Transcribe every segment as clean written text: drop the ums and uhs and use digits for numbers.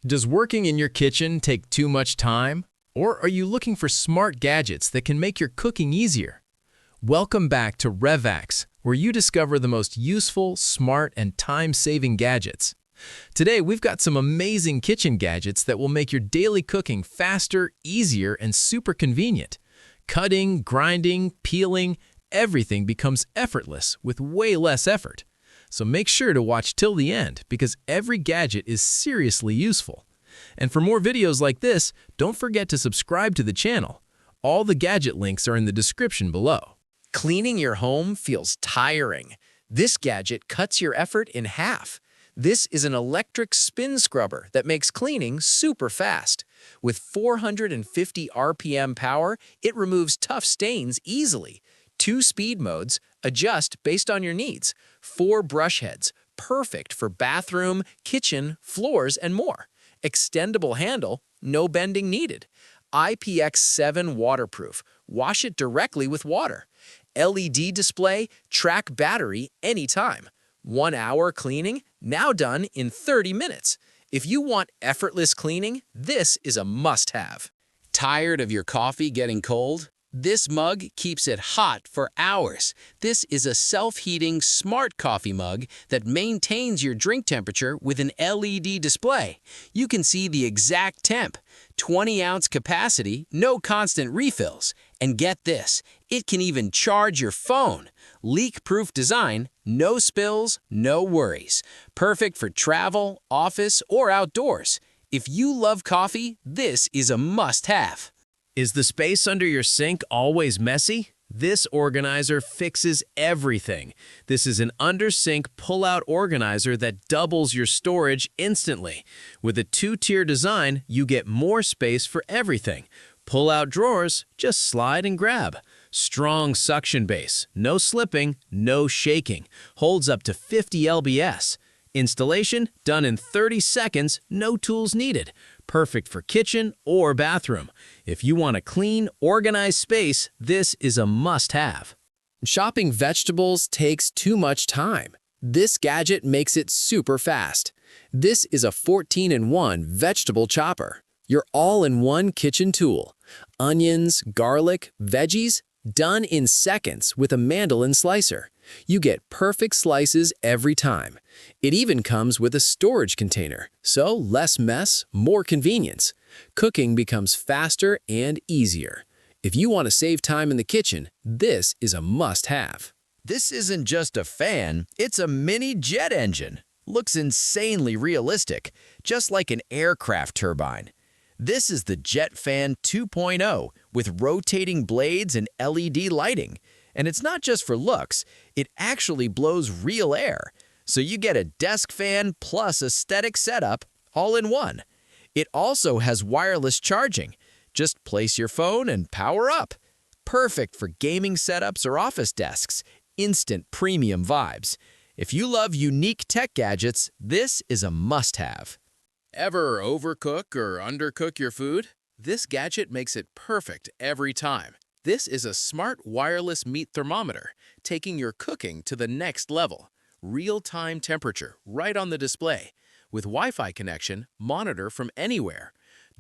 Does working in your kitchen take too much time? Or are you looking for smart gadgets that can make your cooking easier? Welcome back to RevX, where you discover the most useful, smart, and time-saving gadgets. Today, we've got some amazing kitchen gadgets that will make your daily cooking faster, easier, and super convenient. Cutting, grinding, peeling, everything becomes effortless with way less effort. So make sure to watch till the end because every gadget is seriously useful. And for more videos like this, don't forget to subscribe to the channel. All the gadget links are in the description below. Cleaning your home feels tiring. This gadget cuts your effort in half. This is an electric spin scrubber that makes cleaning super fast. With 450 RPM power, it removes tough stains easily. 2 speed modes, adjust based on your needs. 4 brush heads, perfect for bathroom, kitchen, floors, and more. Extendable handle, no bending needed. IPX7 waterproof, wash it directly with water. LED display, track battery anytime. 1 hour cleaning, now done in 30 minutes. If you want effortless cleaning, this is a must-have. Tired of your coffee getting cold? This mug keeps it hot for hours. This is a self-heating smart coffee mug that maintains your drink temperature with an LED display. You can see the exact temp, 20-ounce capacity, no constant refills. And get this, it can even charge your phone. Leak-proof design, no spills, no worries. Perfect for travel, office, or outdoors. If you love coffee, this is a must-have. Is the space under your sink always messy? This organizer fixes everything. This is an under-sink pull-out organizer that doubles your storage instantly. With a 2-tier design, you get more space for everything. Pull-out drawers, just slide and grab. Strong suction base, no slipping, no shaking. Holds up to 50 lbs. Installation done in 30 seconds, no tools needed. Perfect for kitchen or bathroom. If you want a clean, organized space, this is a must-have. Chopping vegetables takes too much time. This gadget makes it super fast. This is a 14-in-1 vegetable chopper. Your all-in-one kitchen tool. Onions, garlic, veggies, done in seconds with a mandolin slicer. You get perfect slices every time. It even comes with a storage container, so less mess, more convenience. Cooking becomes faster and easier. If you want to save time in the kitchen, this is a must-have. This isn't just a fan, it's a mini jet engine. Looks insanely realistic, just like an aircraft turbine. This is the Jet Fan 2.0 with rotating blades and LED lighting. And it's not just for looks, it actually blows real air. So you get a desk fan plus aesthetic setup all in one. It also has wireless charging. Just place your phone and power up. Perfect for gaming setups or office desks. Instant premium vibes. If you love unique tech gadgets, this is a must-have. Ever overcook or undercook your food? This gadget makes it perfect every time. This is a smart wireless meat thermometer, taking your cooking to the next level. Real-time temperature right on the display. With Wi-Fi connection, monitor from anywhere.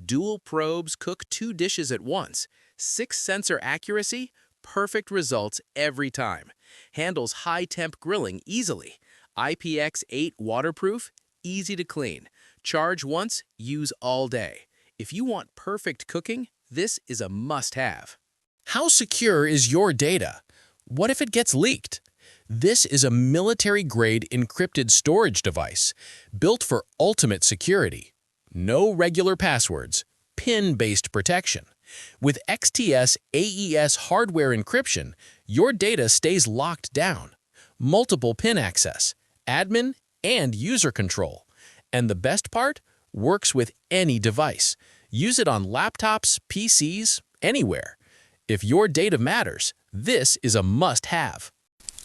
Dual probes cook 2 dishes at once. 6 sensor accuracy, perfect results every time. Handles high-temp grilling easily. IPX8 waterproof, easy to clean. Charge once, use all day. If you want perfect cooking, this is a must-have. How secure is your data? What if it gets leaked? This is a military-grade encrypted storage device built for ultimate security. No regular passwords, PIN-based protection. With XTS AES hardware encryption, your data stays locked down. Multiple PIN access, admin, and user control. And the best part? Works with any device. Use it on laptops, PCs, anywhere. If your data matters, this is a must-have.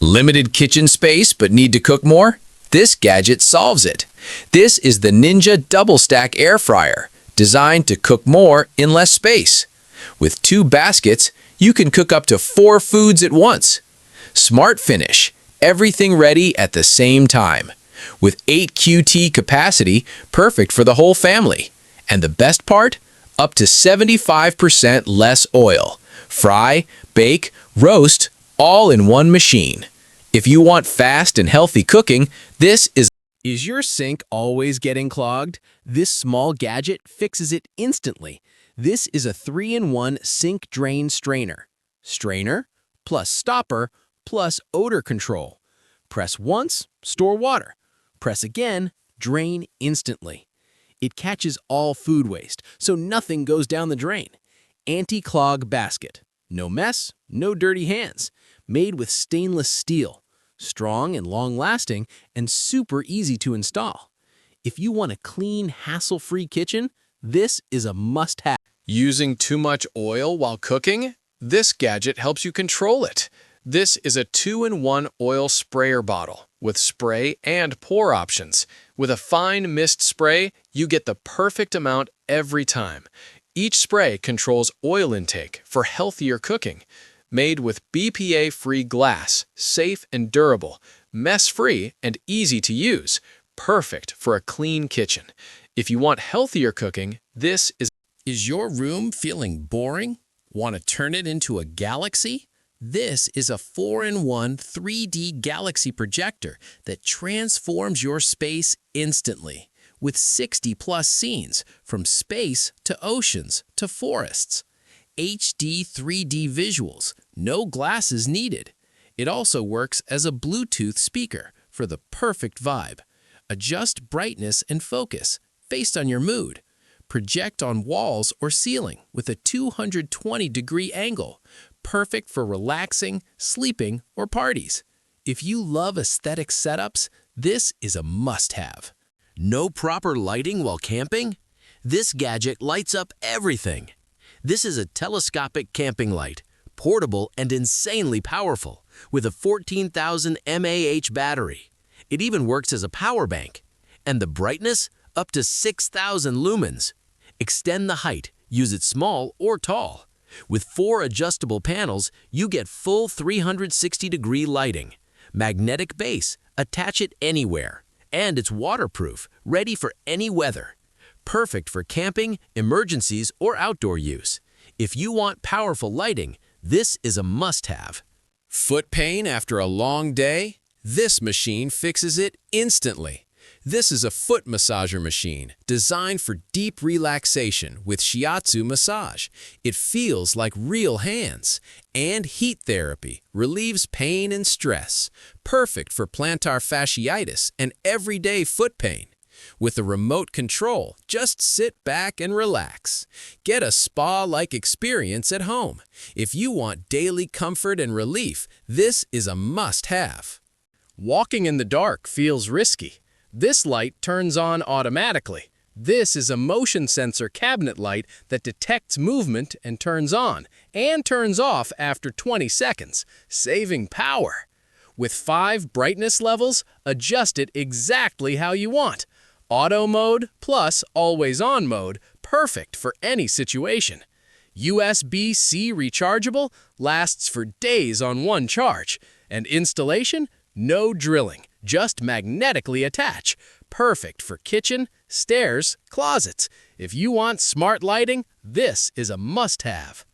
Limited kitchen space but need to cook more? This gadget solves it. This is the Ninja Double Stack Air Fryer, designed to cook more in less space. With 2 baskets, you can cook up to 4 foods at once. Smart finish, everything ready at the same time. With 8 QT capacity, perfect for the whole family. And the best part? Up to 75% less oil. Fry, bake, roast, all in one machine. If you want fast and healthy cooking, this is... Is your sink always getting clogged? This small gadget fixes it instantly. This is a 3-in-1 sink drain strainer. Strainer plus stopper plus odor control. Press once, store water. Press again, drain instantly. It catches all food waste, so nothing goes down the drain. Anti-clog basket. No mess, no dirty hands. Made with stainless steel. Strong and long-lasting, and super easy to install. If you want a clean, hassle-free kitchen, this is a must-have. Using too much oil while cooking? This gadget helps you control it. This is a 2-in-1 oil sprayer bottle with spray and pour options. With a fine mist spray, you get the perfect amount every time. Each spray controls oil intake for healthier cooking. Made with BPA-free glass, safe and durable, mess-free and easy to use. Perfect for a clean kitchen. If you want healthier cooking, this is... Is your room feeling boring? Want to turn it into a galaxy? This is a 4-in-1 3D galaxy projector that transforms your space instantly. With 60-plus scenes, from space to oceans to forests. HD 3D visuals, no glasses needed. It also works as a Bluetooth speaker for the perfect vibe. Adjust brightness and focus based on your mood. Project on walls or ceiling with a 220-degree angle. Perfect for relaxing, sleeping, or parties. If you love aesthetic setups, this is a must-have. No proper lighting while camping? This gadget lights up everything. This is a telescopic camping light, portable and insanely powerful, with a 14,000 mAh battery. It even works as a power bank. And the brightness? Up to 6,000 lumens. Extend the height, use it small or tall. With 4 adjustable panels, you get full 360-degree lighting. Magnetic base, attach it anywhere. And it's waterproof, ready for any weather. Perfect for camping, emergencies, or outdoor use. If you want powerful lighting, this is a must-have. Foot pain after a long day? This machine fixes it instantly. This is a foot massager machine designed for deep relaxation with shiatsu massage. It feels like real hands. And heat therapy relieves pain and stress. Perfect for plantar fasciitis and everyday foot pain. With a remote control, just sit back and relax. Get a spa-like experience at home. If you want daily comfort and relief, this is a must-have. Walking in the dark feels risky. This light turns on automatically. This is a motion sensor cabinet light that detects movement and turns on and turns off after 20 seconds, saving power. With 5 brightness levels, adjust it exactly how you want. Auto mode plus always on mode, perfect for any situation. USB-C rechargeable, lasts for days on one charge. And installation? No drilling, just magnetically attach. Perfect for kitchen, stairs, closets. If you want smart lighting, this is a must-have.